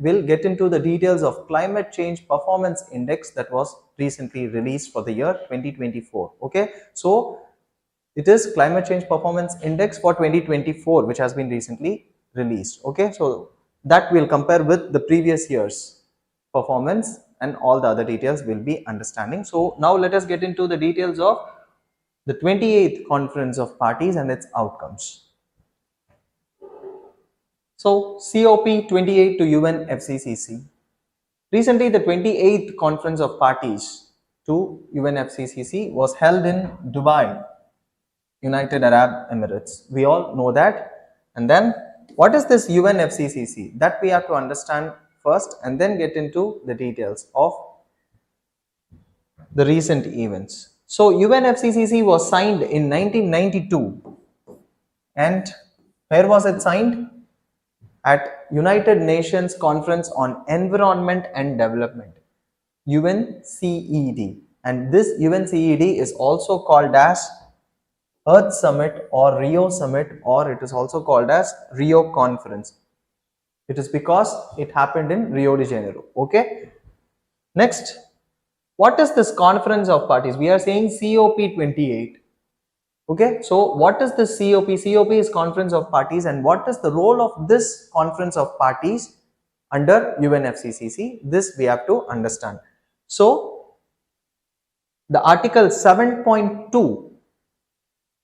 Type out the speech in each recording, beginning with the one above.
we'll get into the details of climate change performance index that was recently released for the year 2024. Okay, so it is climate change performance index for 2024 which has been recently released. Okay, so that we'll compare with the previous year's performance and all the other details we'll be understanding. So now let us get into the details of the 28th Conference of Parties and its outcomes. So COP28 to UNFCCC. Recently, the 28th Conference of Parties to UNFCCC was held in Dubai, United Arab Emirates. We all know that. And then what is this UNFCCC? That we have to understand first and then get into the details of the recent events. So UNFCCC was signed in 1992. And where was it signed? At United Nations Conference on Environment and Development, UNCED. And this UNCED is also called as Earth Summit or Rio Summit, or it is also called as Rio Conference. It is because it happened in Rio de Janeiro. Okay. Next, what is this Conference of Parties? We are saying COP28. Okay, so what is the COP? COP is Conference of Parties, and what is the role of this Conference of Parties under UNFCCC? This we have to understand. So, the Article 7.2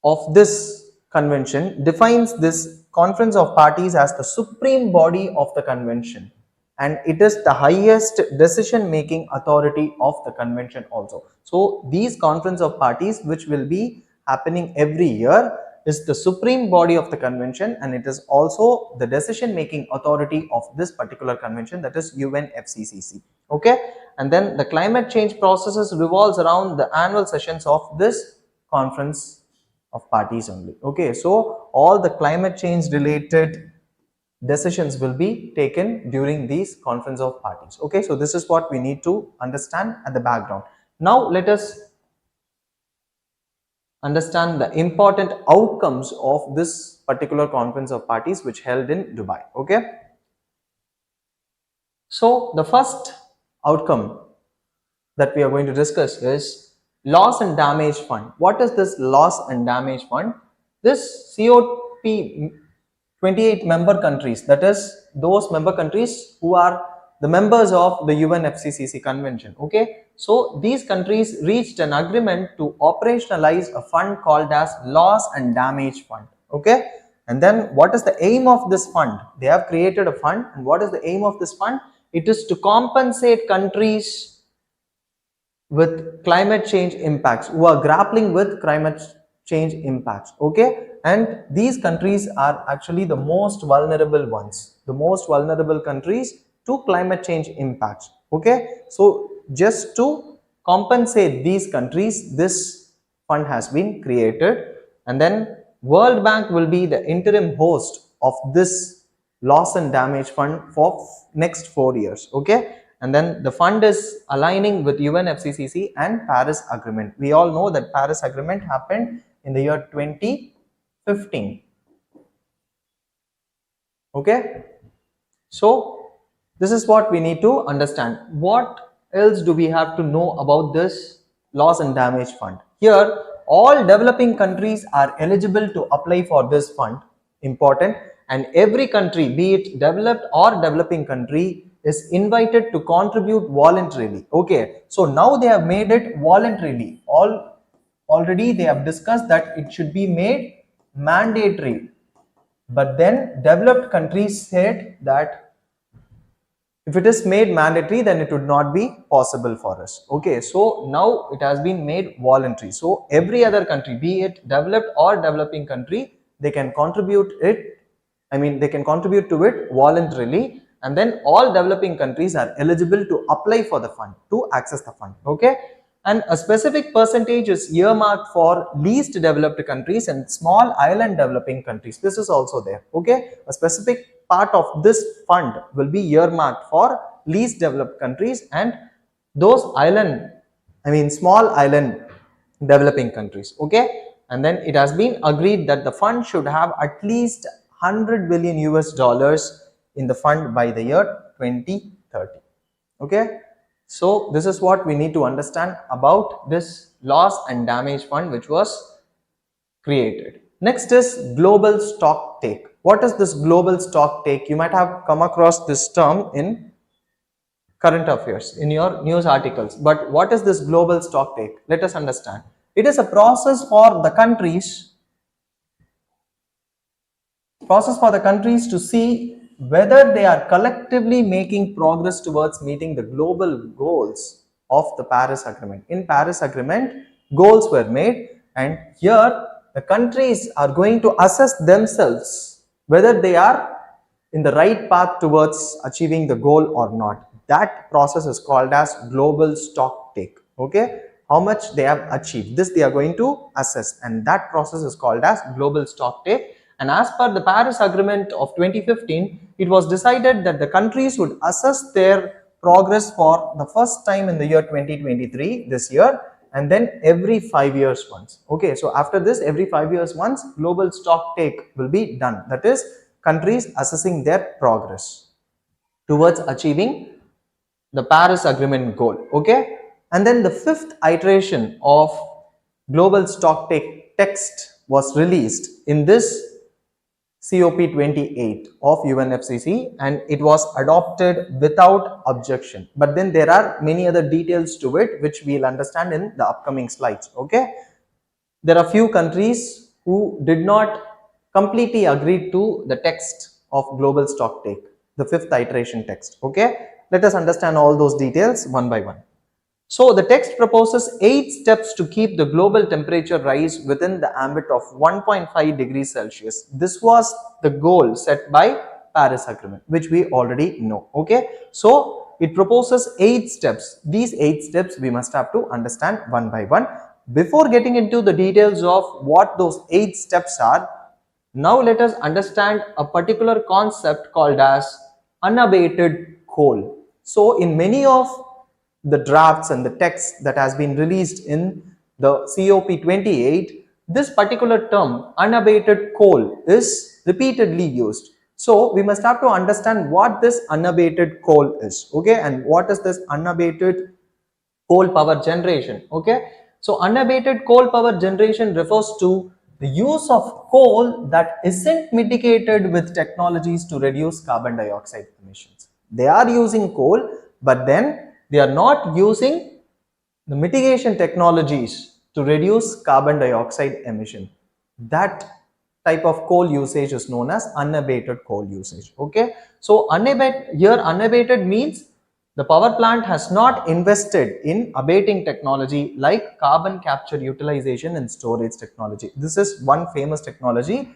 of this convention defines this Conference of Parties as the supreme body of the convention, and it is the highest decision-making authority of the convention also. So, these Conference of Parties, which will be happening every year, is the supreme body of the convention, and it is also the decision making authority of this particular convention, that is UNFCCC. Okay, and then the climate change processes revolves around the annual sessions of this Conference of Parties only. Okay, so all the climate change related decisions will be taken during these Conference of Parties. Okay, so this is what we need to understand at the background. Now let us understand the important outcomes of this particular Conference of Parties which held in Dubai. Okay, so the first outcome that we are going to discuss is loss and damage fund. What is this loss and damage fund? This COP 28 member countries, that is those member countries who are the members of the UNFCCC convention. Okay, so these countries reached an agreement to operationalize a fund called as loss and damage fund. Okay, and then what is the aim of this fund? They have created a fund, and what is the aim of this fund? It is to compensate countries with climate change impacts, who are grappling with climate change impacts. Okay, and these countries are actually the most vulnerable ones, the most vulnerable countries to climate change impacts. Okay, so just to compensate these countries, this fund has been created, and then World Bank will be the interim host of this loss and damage fund for next 4 years. Okay, and then the fund is aligning with UNFCCC and Paris Agreement. We all know that Paris Agreement happened in the year 2015. Okay, so this is what we need to understand. What else do we have to know about this loss and damage fund? Here, all developing countries are eligible to apply for this fund. Important. And every country, be it developed or developing country, is invited to contribute voluntarily. Okay, so now they have made it voluntarily. Already they have discussed that it should be made mandatory, but then developed countries said that if it is made mandatory, then it would not be possible for us. Okay, so now it has been made voluntary. So every other country, be it developed or developing country, they can contribute it. They can contribute to it voluntarily, and then all developing countries are eligible to apply for the fund, to access the fund. Okay, and a specific percentage is earmarked for least developed countries and small island developing countries. This is also there. Okay, a specific part of this fund will be earmarked for least developed countries and those small island developing countries. Okay, and then it has been agreed that the fund should have at least $100 billion in the fund by the year 2030. Okay, so this is what we need to understand about this loss and damage fund which was created. Next is global stock take. What is this global stock take? You might have come across this term in current affairs in your news articles. But what is this global stock take? Let us understand. It is a process for the countries to see whether they are collectively making progress towards meeting the global goals of the Paris Agreement. In Paris Agreement, goals were made, and here the countries are going to assess themselves whether they are in the right path towards achieving the goal or not. That process is called as global stock take. Okay, how much they have achieved, this they are going to assess, and that process is called as global stock take. And as per the Paris Agreement of 2015, it was decided that the countries would assess their progress for the first time in the year 2023, this year, and then every 5 years once. Okay, so after this, every 5 years once, global stock take will be done. That is, countries assessing their progress towards achieving the Paris Agreement goal. Okay, and then the fifth iteration of global stock take text was released in this COP28 of UNFCC, and it was adopted without objection. But then there are many other details to it which we'll understand in the upcoming slides. Okay, there are few countries who did not completely agree to the text of global stock take, the fifth iteration text. Okay, let us understand all those details one by one. So the text proposes 8 steps to keep the global temperature rise within the ambit of 1.5 degrees Celsius. This was the goal set by Paris Agreement, which we already know. Okay, so it proposes 8 steps. These 8 steps we must have to understand one by one. Before getting into the details of what those 8 steps are, now let us understand a particular concept called as unabated coal. So in many of the drafts and the text that has been released in the COP28, this particular term unabated coal is repeatedly used. So we must have to understand what this unabated coal is. Okay, and what is this unabated coal power generation? Okay, so unabated coal power generation refers to the use of coal that isn't mitigated with technologies to reduce carbon dioxide emissions. They are using coal, but then they are not using the mitigation technologies to reduce carbon dioxide emission. That type of coal usage is known as unabated coal usage. Okay, so unabated means the power plant has not invested in abating technology like carbon capture, utilization and storage technology. This is one famous technology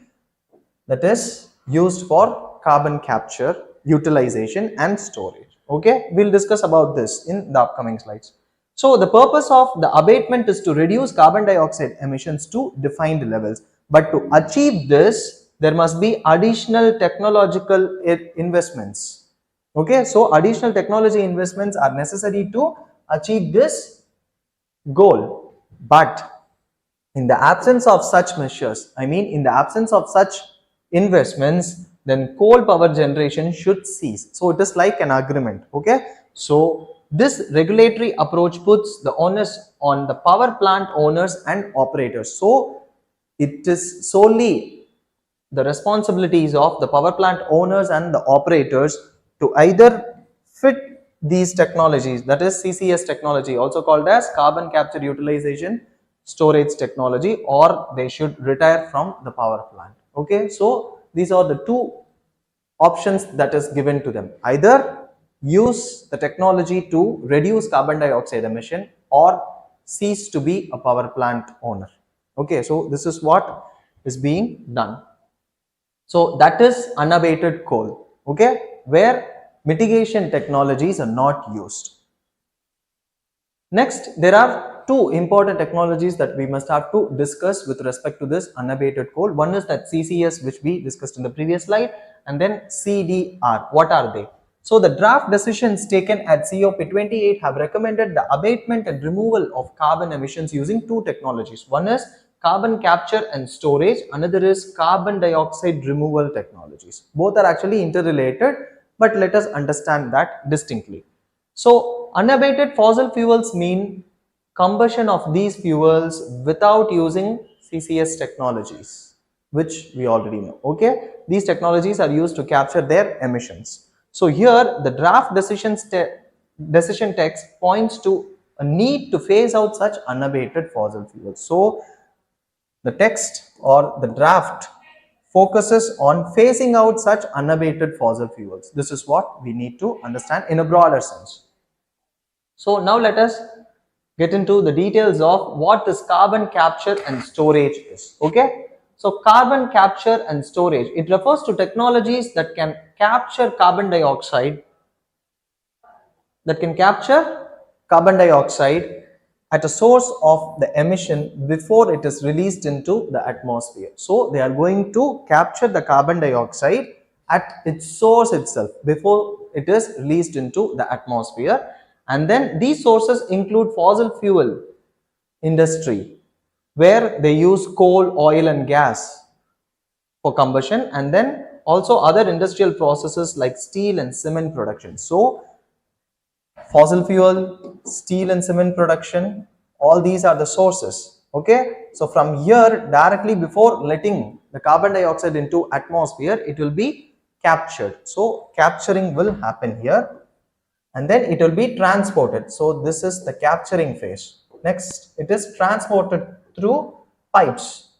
that is used for carbon capture, utilization and storage. Okay, we'll discuss about this in the upcoming slides. So the purpose of the abatement is to reduce carbon dioxide emissions to defined levels, but to achieve this there must be additional technological investments. Okay, so additional technology investments are necessary to achieve this goal. But in the absence of such measures, in the absence of such investments, then coal power generation should cease. So it is like an agreement. Okay, so this regulatory approach puts the onus on the power plant owners and operators. So it is solely the responsibilities of the power plant owners and the operators to either fit these technologies, that is CCS technology, also called as carbon capture, utilization, storage technology, or they should retire from the power plant. Okay, so these are the two options that is given to them: either use the technology to reduce carbon dioxide emission or cease to be a power plant owner. Okay, so this is what is being done. So that is unabated coal. Okay, where mitigation technologies are not used. Next, there are two important technologies that we must have to discuss with respect to this unabated coal. One is that CCS, which we discussed in the previous slide, and then CDR. What are they? So the draft decisions taken at COP28 have recommended the abatement and removal of carbon emissions using two technologies. One is carbon capture and storage, another is carbon dioxide removal technologies. Both are actually interrelated. but let us understand that distinctly. So unabated fossil fuels mean combustion of these fuels without using CCS technologies, which we already know. Okay, these technologies are used to capture their emissions. So here the draft decision text points to a need to phase out such unabated fossil fuels. So the text or the draft focuses on phasing out such unabated fossil fuels. This is what we need to understand in a broader sense. So now let us get into the details of what this carbon capture and storage is. Okay, so carbon capture and storage, it refers to technologies that can capture carbon dioxide at a source of the emission before it is released into the atmosphere. So they are going to capture the carbon dioxide at its source itself before it is released into the atmosphere. And then these sources include fossil fuel industry, where they use coal, oil and gas for combustion, and then also other industrial processes like steel and cement production. So fossil fuel, steel and cement production, all these are the sources. Okay, so from here directly before letting the carbon dioxide into atmosphere, it will be captured. So capturing will happen here and then it will be transported. So this is the capturing phase. Next, it is transported through pipes.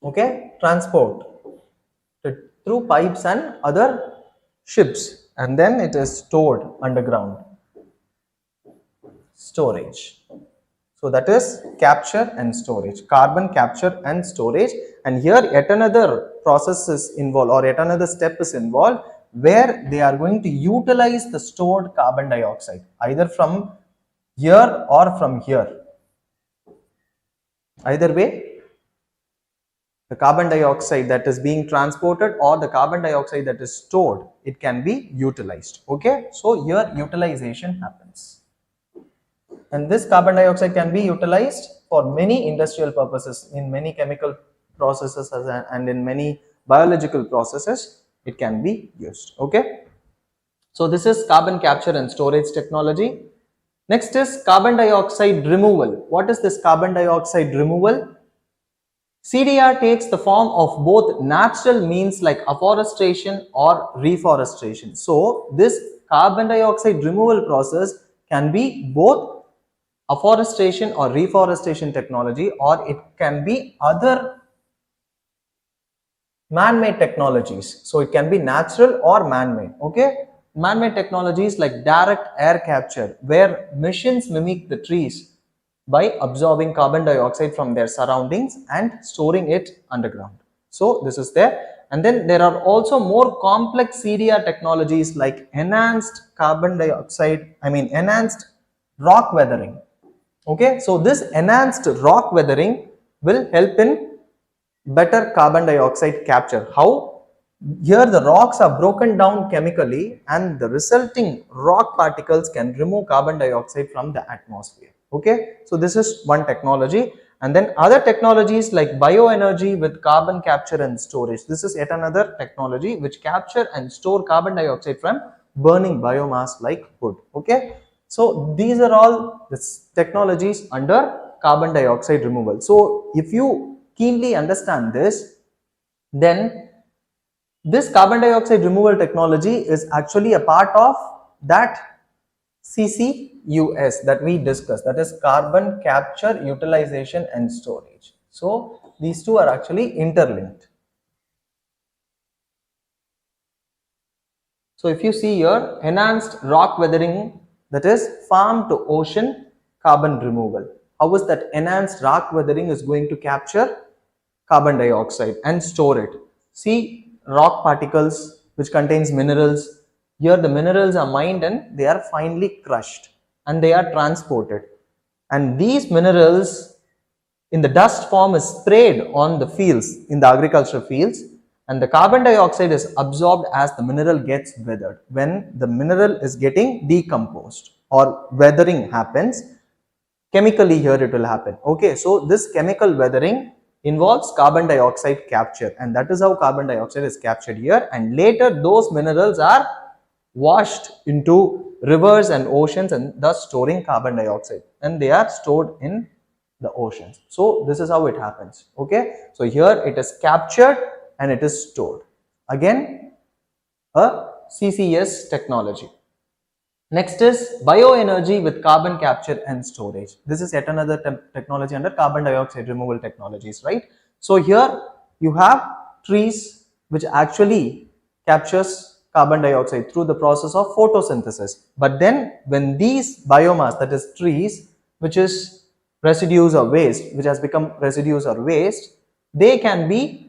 Okay, transport through pipes and other ships, and then it is stored underground. Storage. So that is capture and storage, carbon capture and storage. And here yet another process is involved, or yet another step is involved, where they are going to utilize the stored carbon dioxide either from here or from here. Either way, the carbon dioxide that is being transported or the carbon dioxide that is stored, it can be utilized. Okay, so here utilization happens. And this carbon dioxide can be utilized for many industrial purposes, in many chemical processes and in many biological processes it can be used. Okay, so this is carbon capture and storage technology. Next is carbon dioxide removal. What is this carbon dioxide removal? CDR takes the form of both natural means like afforestation or reforestation. So this carbon dioxide removal process can be both afforestation or reforestation technology, or it can be other man-made technologies. So it can be natural or man-made. Okay, man-made technologies like direct air capture, where machines mimic the trees by absorbing carbon dioxide from their surroundings and storing it underground. So this is there. And then there are also more complex CDR technologies like enhanced rock weathering. Okay, so this enhanced rock weathering will help in better carbon dioxide capture. How? Here the rocks are broken down chemically and the resulting rock particles can remove carbon dioxide from the atmosphere. Okay, so this is one technology. And then other technologies like bioenergy with carbon capture and storage. This is yet another technology which capture and store carbon dioxide from burning biomass like wood. Okay, so these are all the technologies under carbon dioxide removal. So if you keenly understand this, then this carbon dioxide removal technology is actually a part of that CCUS that we discussed, that is carbon capture, utilization and storage. So these two are actually interlinked. So if you see here, enhanced rock weathering, that is farm to ocean carbon removal. How is that enhanced rock weathering is going to capture carbon dioxide and store it? See, rock particles which contains minerals. Here the minerals are mined and they are finely crushed and they are transported. And these minerals in the dust form is sprayed on the fields, in the agricultural fields, and the carbon dioxide is absorbed as the mineral gets weathered. When the mineral is getting decomposed or weathering happens, chemically here it will happen. Okay, so this chemical weathering involves carbon dioxide capture, and that is how carbon dioxide is captured here, and later those minerals are washed into rivers and oceans and thus storing carbon dioxide, and they are stored in the oceans. So this is how it happens. Okay, so here it is captured and it is stored. Again, a CCS technology. Next is bioenergy with carbon capture and storage. This is yet another technology under carbon dioxide removal technologies, right? So here you have trees which actually captures carbon dioxide through the process of photosynthesis. But then when these biomass, that is trees, which is residues or waste, which has become residues or waste, they can be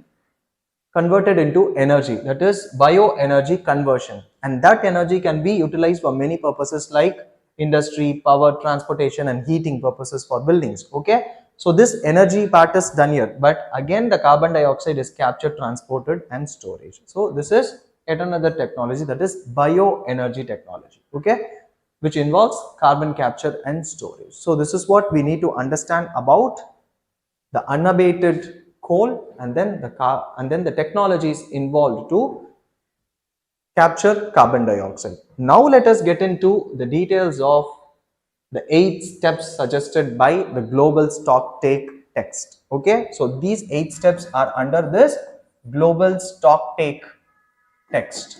converted into energy, that is bioenergy conversion, and that energy can be utilized for many purposes like industry, power, transportation and heating purposes for buildings. Okay, so this energy part is done here, but again the carbon dioxide is captured, transported and storage. So this is yet another technology, that is bioenergy technology, okay, which involves carbon capture and storage. So this is what we need to understand about the unabated coal and then the technologies involved to capture carbon dioxide. Now let us get into the details of the 8 steps suggested by the Global Stocktake text. Okay, so these 8 steps are under this Global Stocktake text.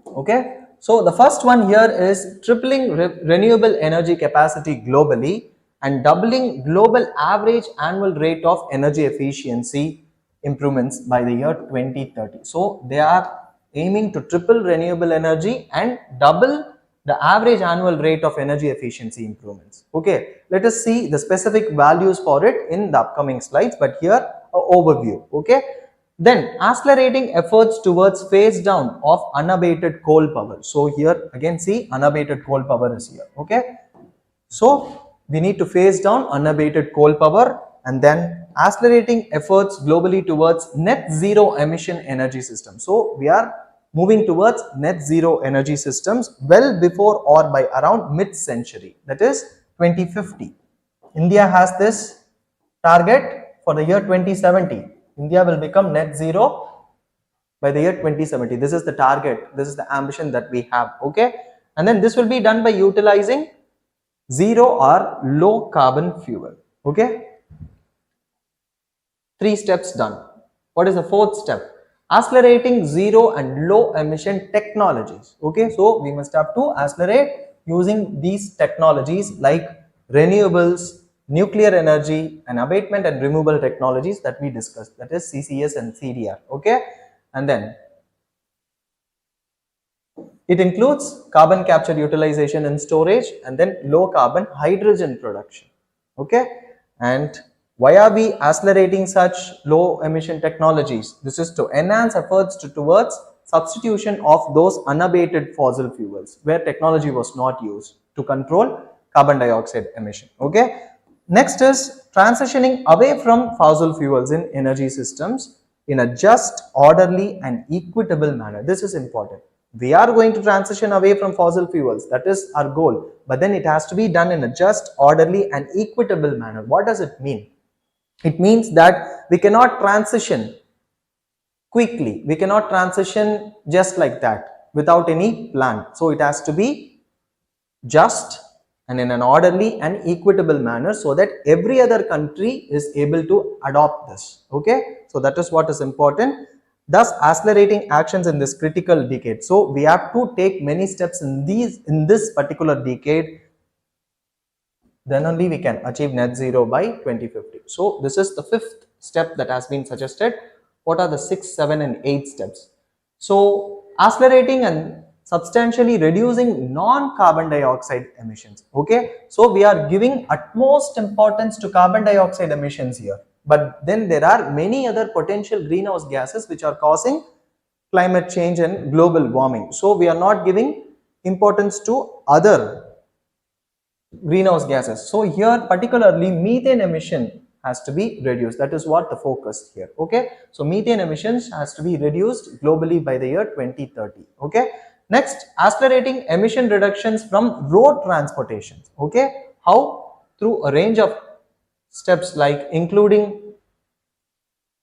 Okay, so the first one here is tripling renewable energy capacity globally and doubling global average annual rate of energy efficiency improvements by the year 2030. So they are aiming to triple renewable energy and double the average annual rate of energy efficiency improvements. Okay, let us see the specific values for it in the upcoming slides, but here an overview. Okay, then accelerating efforts towards phase down of unabated coal power. So here again see unabated coal power is here. Okay, so we need to phase down unabated coal power and then accelerating efforts globally towards net zero emission energy systems. So we are moving towards net zero energy systems well before or by around mid-century, that is 2050. India has this target for the year 2070. India will become net zero by the year 2070. This is the target, this is the ambition that we have. Okay, and then this will be done by utilizing zero or low carbon fuel. Okay, 3 steps done. What is the 4th step? Accelerating zero and low emission technologies. Okay, so we must have to accelerate using these technologies like renewables, nuclear energy and abatement and removal technologies that we discussed, that is CCS and CDR. Okay, and then it includes carbon capture, utilization and storage, and then low carbon hydrogen production. Okay, and why are we accelerating such low emission technologies? This is to enhance efforts towards substitution of those unabated fossil fuels where technology was not used to control carbon dioxide emission. Okay, next is transitioning away from fossil fuels in energy systems in a just, orderly and equitable manner. This is important. We are going to transition away from fossil fuels, that is our goal, but then it has to be done in a just, orderly and equitable manner. What does it mean? It means that we cannot transition quickly, we cannot transition just like that without any plan. So it has to be just and in an orderly and equitable manner so that every other country is able to adopt this. Okay, so that is what is important, thus accelerating actions in this critical decade. So we have to take many steps in this particular decade, then only we can achieve net zero by 2050. So this is the 5th step that has been suggested. What are the 6, 7 and 8 steps? So accelerating and substantially reducing non-carbon dioxide emissions. Okay, so we are giving utmost importance to carbon dioxide emissions here, but then there are many other potential greenhouse gases which are causing climate change and global warming. So we are not giving importance to other greenhouse gases. So here particularly methane emission has to be reduced. That is what the focus here. Okay, so methane emissions has to be reduced globally by the year 2030. Okay, next, accelerating emission reductions from road transportation. Okay, how? Through a range of steps like including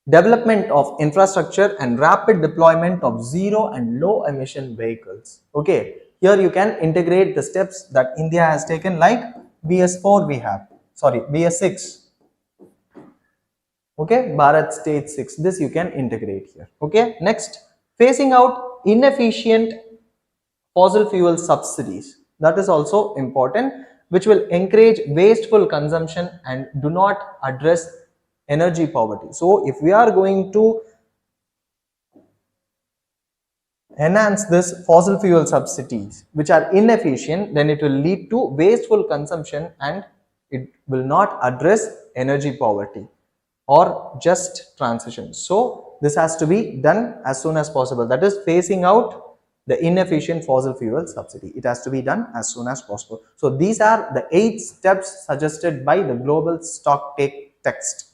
development of infrastructure and rapid deployment of zero and low emission vehicles. Okay, here you can integrate the steps that India has taken, like BS4 we have, sorry, BS6. Okay, Bharat Stage 6, this you can integrate here. Okay, next, phasing out inefficient fossil fuel subsidies. That is also important, which will encourage wasteful consumption and do not address energy poverty. So if we are going to enhance this fossil fuel subsidies which are inefficient, then it will lead to wasteful consumption and it will not address energy poverty or just transition. So this has to be done as soon as possible. That is phasing out the inefficient fossil fuel subsidy. It has to be done as soon as possible. So these are the 8 steps suggested by the Global Stocktake text.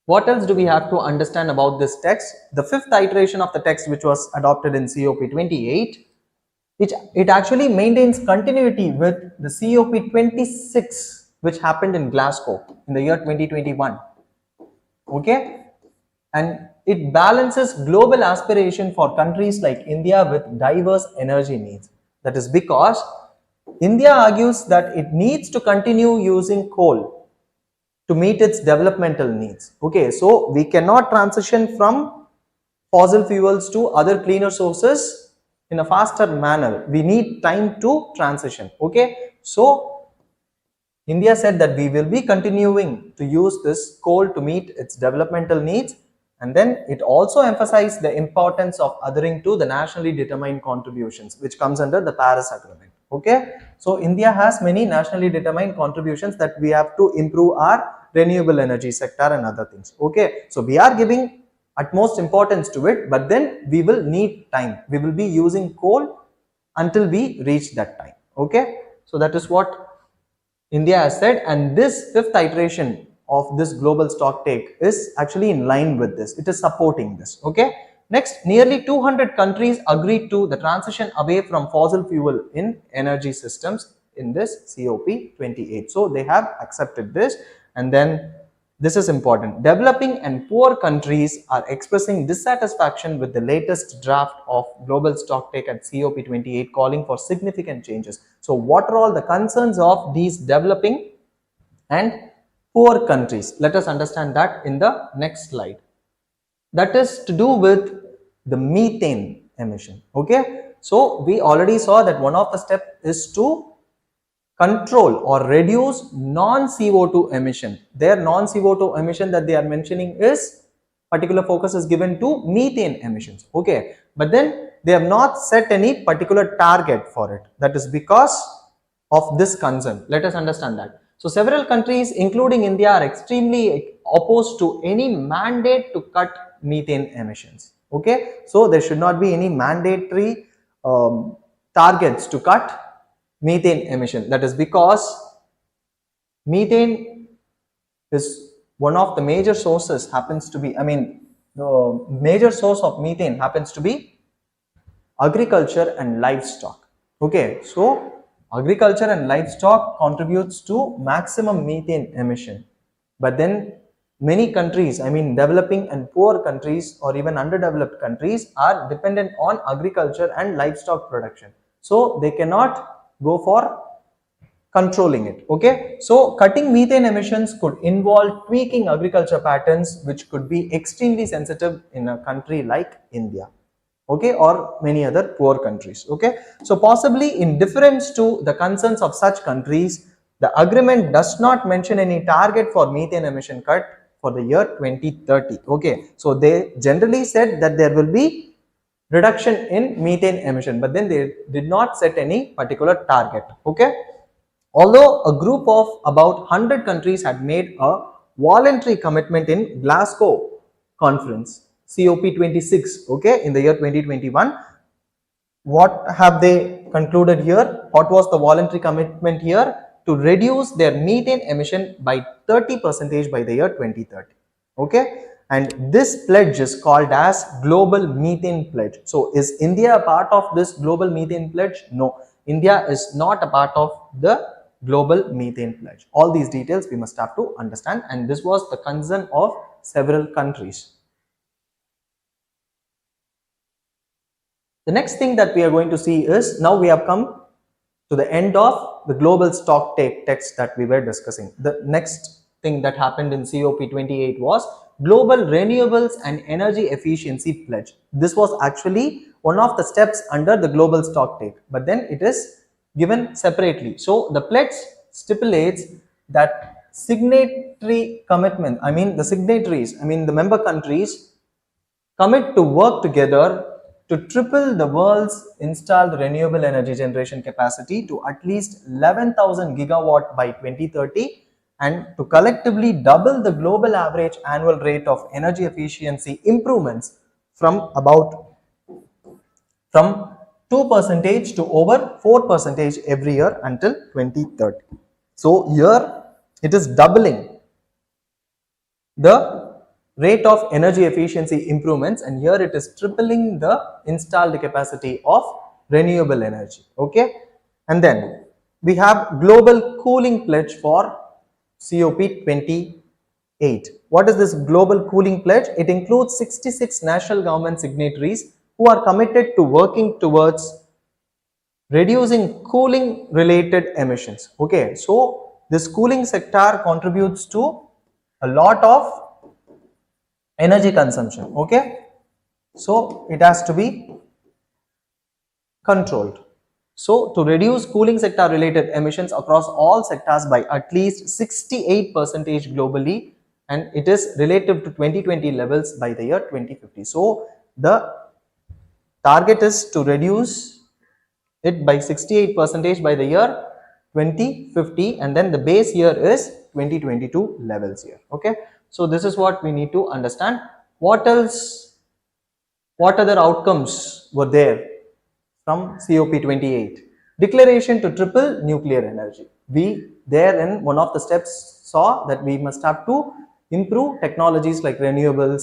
What else do we have to understand about this text? The 5th iteration of the text, which was adopted in COP28, it actually maintains continuity with the COP26, which happened in Glasgow in the year 2021. Okay, and it balances global aspiration for countries like India with diverse energy needs. That is because India argues that it needs to continue using coal to meet its developmental needs. Okay, so we cannot transition from fossil fuels to other cleaner sources in a faster manner. We need time to transition. Okay, so India said that we will be continuing to use this coal to meet its developmental needs, and then it also emphasized the importance of adhering to the nationally determined contributions, which comes under the Paris Agreement. Okay, so India has many nationally determined contributions that we have to improve our renewable energy sector and other things. Okay, so we are giving utmost importance to it, but then we will need time. We will be using coal until we reach that time. Okay, so that is what India has said, and this 5th iteration of this global stocktake is actually in line with this. It is supporting this. Okay. Next, nearly 200 countries agreed to the transition away from fossil fuel in energy systems in this COP28. So they have accepted this, and then this is important. Developing and poor countries are expressing dissatisfaction with the latest draft of Global Stocktake at COP28, calling for significant changes. So what are all the concerns of these developing and poor countries? Let us understand that in the next slide. That is to do with the methane emission. Okay, so we already saw that one of the steps is to control or reduce non-CO2 emission. Their non-CO2 emission that they are mentioning is particular focus is given to methane emissions. Okay, but then they have not set any particular target for it. That is because of this concern. Let us understand that. So several countries including India are extremely opposed to any mandate to cut methane emissions. Okay, so there should not be any mandatory targets to cut methane emission. That is because methane is one of the major sources happens to be, the major source of methane happens to be agriculture and livestock. Okay, so agriculture and livestock contributes to maximum methane emission, but then many countries, developing and poor countries or even underdeveloped countries are dependent on agriculture and livestock production, so they cannot go for controlling it. Okay, so cutting methane emissions could involve tweaking agriculture patterns, which could be extremely sensitive in a country like India, okay, or many other poor countries. Okay, so possibly in difference to the concerns of such countries, the agreement does not mention any target for methane emission cut for the year 2030. Okay, so they generally said that there will be reduction in methane emission, but then they did not set any particular target. Okay, although a group of about 100 countries had made a voluntary commitment in Glasgow conference COP26, okay, in the year 2021, what have they concluded here? What was the voluntary commitment here? To reduce their methane emission by 30% by the year 2030. Okay, and this pledge is called as Global Methane Pledge. So is India a part of this Global Methane Pledge? No, India is not a part of the global methane pledge. All these details we must have to understand, and this was the concern of several countries. The next thing that we are going to see is, now we have come to the end of the global stock take text that we were discussing. The next thing that happened in COP28 was Global Renewables and Energy Efficiency Pledge. This was actually one of the steps under the global stock take, but then it is given separately. So the pledge stipulates that signatory commitment, the member countries commit to work together to triple the world's installed renewable energy generation capacity to at least 11,000 gigawatt by 2030, and to collectively double the global average annual rate of energy efficiency improvements from 2% to over 4% every year until 2030. So here it is doubling the rate of energy efficiency improvements, and here it is tripling the installed capacity of renewable energy. Okay, and then we have global cooling pledge for COP28. What is this global cooling pledge? It includes 66 national government signatories who are committed to working towards reducing cooling related emissions. Okay, so this cooling sector contributes to a lot of energy consumption. Okay, so it has to be controlled. So to reduce cooling sector related emissions across all sectors by at least 68% globally, and it is relative to 2020 levels by the year 2050. So the target is to reduce it by 68% by the year 2050, and then the base year is 2022 levels here. Okay, so this is what we need to understand. What else, what other outcomes were there from COP28? Declaration to triple nuclear energy. We there in one of the steps saw that we must have to improve technologies like renewables,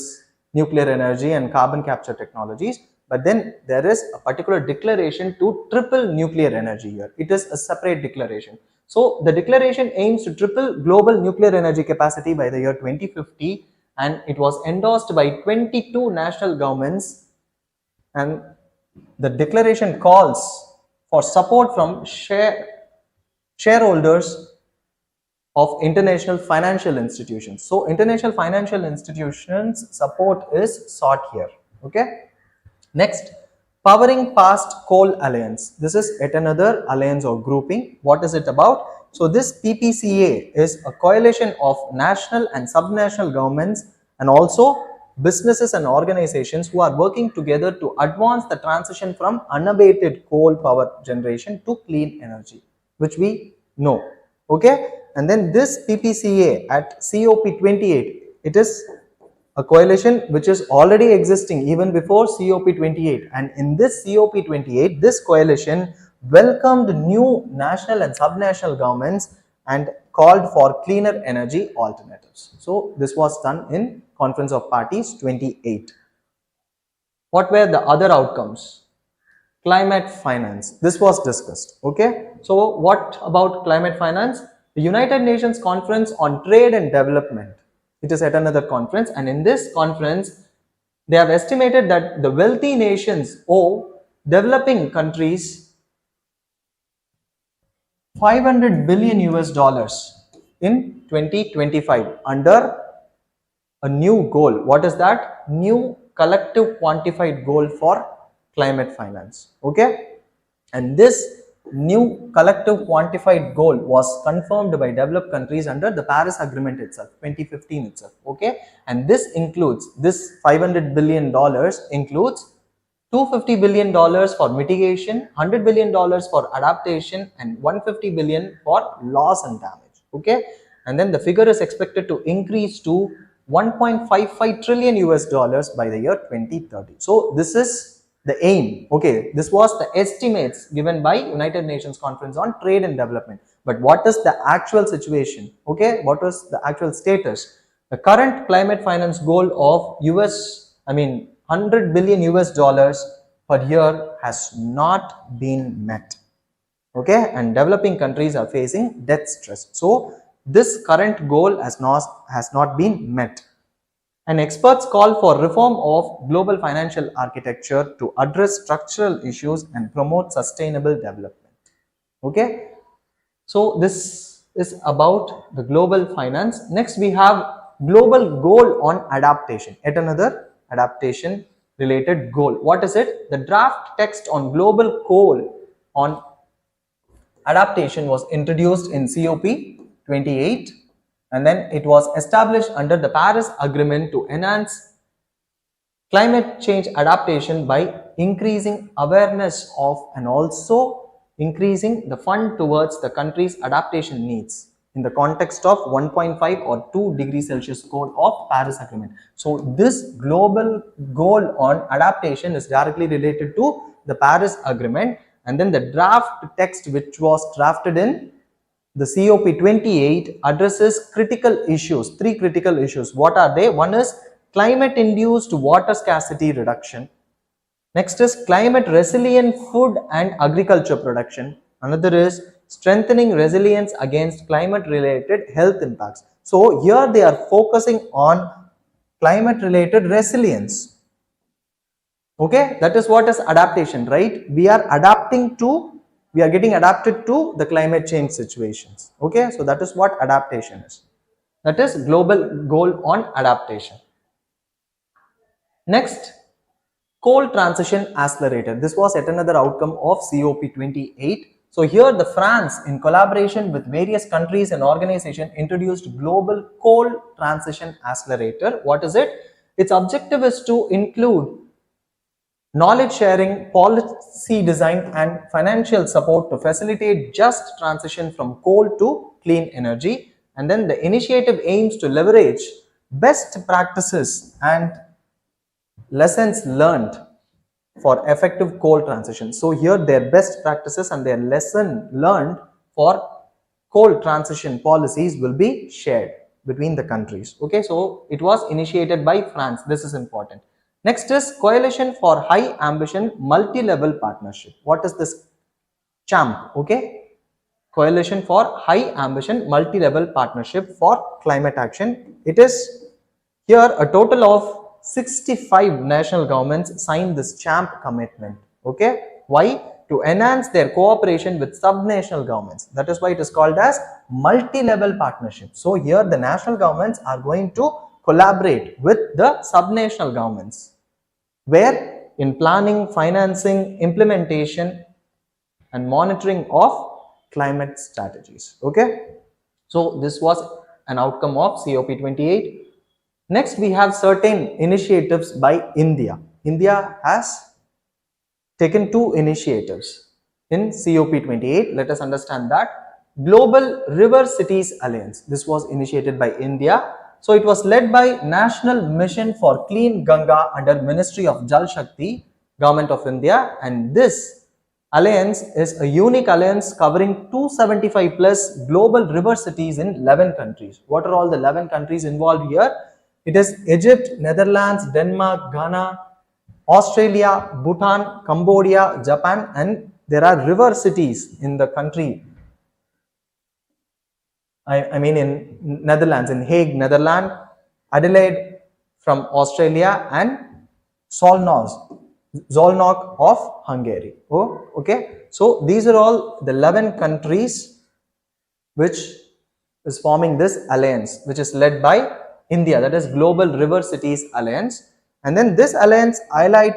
nuclear energy and carbon capture technologies, but then there is a particular declaration to triple nuclear energy here. It is a separate declaration. So the declaration aims to triple global nuclear energy capacity by the year 2050, and it was endorsed by 22 national governments, and the declaration calls for support from shareholders of international financial institutions. So international financial institutions support is sought here. Okay. Next, Powering Past Coal Alliance. This is yet another alliance or grouping. What is it about? So this PPCA is a coalition of national and subnational governments and also businesses and organizations who are working together to advance the transition from unabated coal power generation to clean energy, which we know. Okay, and then this PPCA at COP28, it is a coalition which is already existing even before COP28, and in this COP28 this coalition welcomed new national and subnational governments and called for cleaner energy alternatives. So this was done in Conference of Parties 28. What were the other outcomes? Climate finance. This was discussed. Okay, so what about climate finance? The United Nations Conference on Trade and Development. It is at another conference, and in this conference they have estimated that the wealthy nations owe developing countries 500 billion US dollars in 2025 under a new goal. What is that? New collective quantified goal for climate finance. Okay, and this new collective quantified goal was confirmed by developed countries under the Paris Agreement itself, 2015 itself. Okay, and this includes, this $500 billion includes $250 billion for mitigation, $100 billion for adaptation, and $150 billion for loss and damage. Okay, and then the figure is expected to increase to 1.55 trillion US dollars by the year 2030. So this is the aim. Okay, this was the estimates given by United Nations Conference on Trade and Development. But what is the actual situation? Okay, what was the actual status? The current climate finance goal of 100 billion US dollars per year has not been met. Okay, and developing countries are facing debt stress. So this current goal has not been met. And experts call for reform of global financial architecture to address structural issues and promote sustainable development. Okay, so this is about the global finance. Next, we have global goal on adaptation. Yet another adaptation related goal. What is it? The draft text on global goal on adaptation was introduced in COP 28, and then it was established under the Paris Agreement to enhance climate change adaptation by increasing awareness of and also increasing the fund towards the country's adaptation needs in the context of 1.5 or 2 degrees Celsius goal of Paris Agreement. So this global goal on adaptation is directly related to the Paris Agreement, and then the draft text which was drafted in the COP 28 addresses critical issues, 3 critical issues. What are they? One is climate induced water scarcity reduction. Next is climate resilient food and agriculture production. Another is strengthening resilience against climate related health impacts. So here they are focusing on climate related resilience. Okay, that is what is adaptation, right? We are getting adapted to the climate change situations. Okay, so that is what adaptation is. That is global goal on adaptation. Next, coal transition accelerator. This was yet another outcome of COP 28. So here the France, in collaboration with various countries and organizations, introduced global coal transition accelerator. What is it? Its objective is to include knowledge sharing, policy design, and financial support to facilitate just transition from coal to clean energy. And then the initiative aims to leverage best practices and lessons learned for effective coal transition. So here their best practices and their lesson learned for coal transition policies will be shared between the countries. Okay, so it was initiated by France. This is important. Next is Coalition for High Ambition Multi-Level Partnership. What is this CHAMP? Okay, Coalition for High Ambition Multi-Level Partnership for Climate Action. It is here a total of 65 national governments signed this CHAMP commitment. Okay, why? To enhance their cooperation with subnational governments. That is why it is called as multi-level partnership. So here the national governments are going to collaborate with the subnational governments, where in planning, financing, implementation, and monitoring of climate strategies. Okay, so this was an outcome of COP 28. Next, we have certain initiatives by India. India has taken 2 initiatives in COP 28. Let us understand that. Global River Cities Alliance. This was initiated by India. So it was led by National Mission for Clean Ganga under Ministry of Jal Shakti, Government of India, and this alliance is a unique alliance covering 275 plus global river cities in 11 countries. What are all the 11 countries involved here? It is Egypt, Netherlands, Denmark, Ghana, Australia, Bhutan, Cambodia, Japan, and there are river cities in the country. I mean in Netherlands, in Hague, Netherlands, Adelaide from Australia, and Zolnok of Hungary. Oh, okay. So these are all the 11 countries which is forming this alliance, which is led by India, that is Global River Cities Alliance. And then this alliance highlight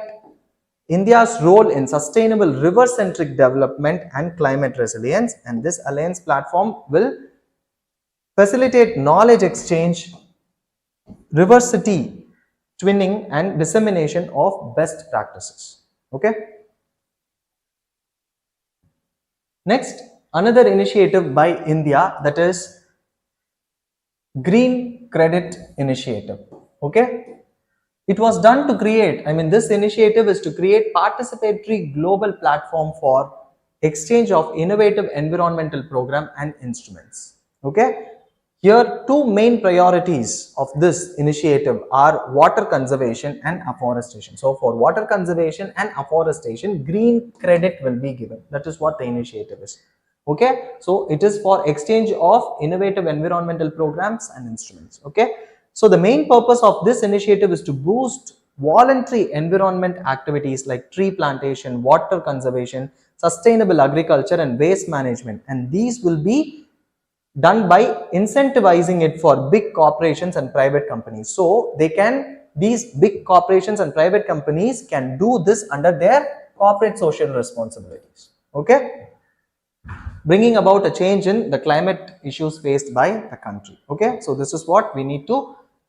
India's role in sustainable river-centric development and climate resilience. And this alliance platform will facilitate knowledge exchange, river city twinning, and dissemination of best practices. Okay. Next, another initiative by India, that is Green Credit Initiative. Okay, it was done to create, this initiative is to create participatory global platform for exchange of innovative environmental program and instruments. Okay, Here, two main priorities of this initiative are water conservation and afforestation. So, for water conservation and afforestation, green credit will be given. That is what the initiative is. Okay, so it is for exchange of innovative environmental programs and instruments. Okay, so the main purpose of this initiative is to boost voluntary environment activities like tree plantation, water conservation, sustainable agriculture, and waste management, and these will be done by incentivizing it for big corporations and private companies. So these big corporations and private companies can do this under their corporate social responsibilities. Okay, bringing about a change in the climate issues faced by the country. Okay, so this is what we need to